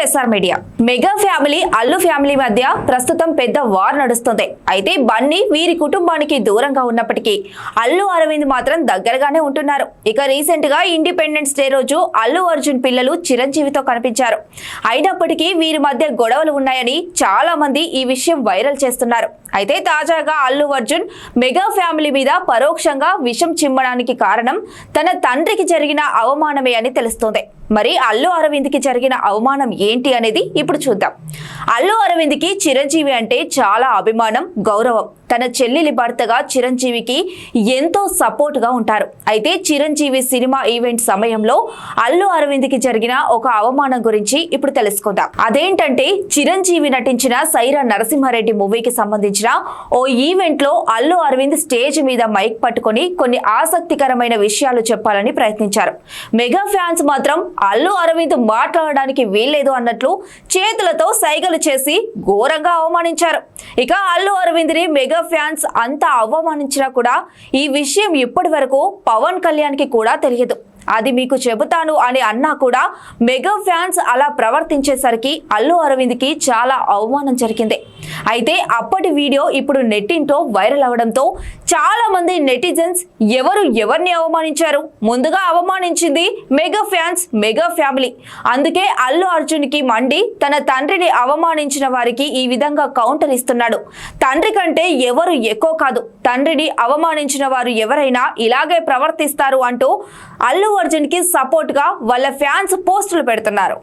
SR media. Mega family Allu family మధ్య ప్రస్తుతం పెద్ద వార్ నడుస్తుంది. అయితే బన్నీ వీరి కుటుంబానికి దూరంగా ఉన్నప్పటికీ అల్లు అరవింద్ మాత్రం దగ్గరగానే ఉంటున్నారు. ఇక రీసెంట్ గా ఇండిపెండెన్స్ డే రోజు అల్లు అర్జున్ పిల్లలు చిరంజీవితో కనిపించారు. అయినప్పటికీ వీరి మధ్య గొడవలు ఉన్నాయని చాలా మంది ఈ విషయం వైరల్ చేస్తున్నారు. అయితే తాజాగా అల్లు అర్జున్ మెగా ఫ్యామిలీ మీద పరోక్షంగా విషం చిమ్మడానికి కారణం తన తండ్రికి జరిగిన అవమానమే అని తెలుస్తోంది. మరి అల్లు అరవింద్ కి జరిగిన అవమానం ఏంటి అనేది ఇప్పుడు చూద్దాం. అల్లు అరవింద్ కి చిరంజీవి అంటే చాలా అభిమానం, గౌరవం. తన చెల్లెలి భర్తగా చిరంజీవికి ఎంతో సపోర్ట్ గా ఉంటారు. అయితే చిరంజీవి సినిమా ఈవెంట్ సమయంలో అల్లు అరవింద్ కి జరిగిన ఒక అవమానం గురించి ఇప్పుడు తెలుసుకుందాం. అదేంటంటే చిరంజీవి నటించిన సైరా నరసింహారెడ్డి మూవీకి సంబంధించిన ఓ ఈవెంట్ లో అల్లు అరవింద్ స్టేజ్ మీద మైక్ పట్టుకొని కొన్ని ఆసక్తికరమైన విషయాలు చెప్పాలని ప్రయత్నించారు. మెగా ఫ్యాన్స్ మాత్రం అల్లు అరవింద్ మాట్లాడడానికి వీల్లేదు అన్నట్లు చేతులతో సైగలు చేసి ఘోరంగా అవమానించారు. ఇక అల్లు అరవింద్ ని మెగా ఫ్యాన్స్ అంతా అవమానించినా కూడా ఈ విషయం ఇప్పటి వరకు పవన్ కళ్యాణ్ కి కూడా తెలియదు. అది మీకు చెబుతాను అని అన్నా కూడా మెగా ఫ్యాన్స్ అలా ప్రవర్తించేసరికి అల్లు అరవింద్ కి చాలా అవమానం జరిగింది. అయితే అప్పటి వీడియో ఇప్పుడు నెట్టింటో వైరల్ అవడంతో చాలా మంది నెటిజన్స్ ఎవరిని అవమానించారు? ముందుగా అవమానించింది మెగా ఫ్యాన్స్, మెగా ఫ్యామిలీ. అందుకే అల్లు అర్జున్ కి మండి తన తండ్రిని అవమానించిన వారికి ఈ విధంగా కౌంటర్ ఇస్తున్నాడు. తండ్రి కంటే ఎవరు ఎక్కువ కాదు, తండ్రిని అవమానించిన వారు ఎవరైనా ఇలాగే ప్రవర్తిస్తారు అంటూ అల్లు అర్జున్ కి సపోర్ట్ గా వాళ్ళ ఫ్యాన్స్ పోస్టులు పెడుతున్నారు.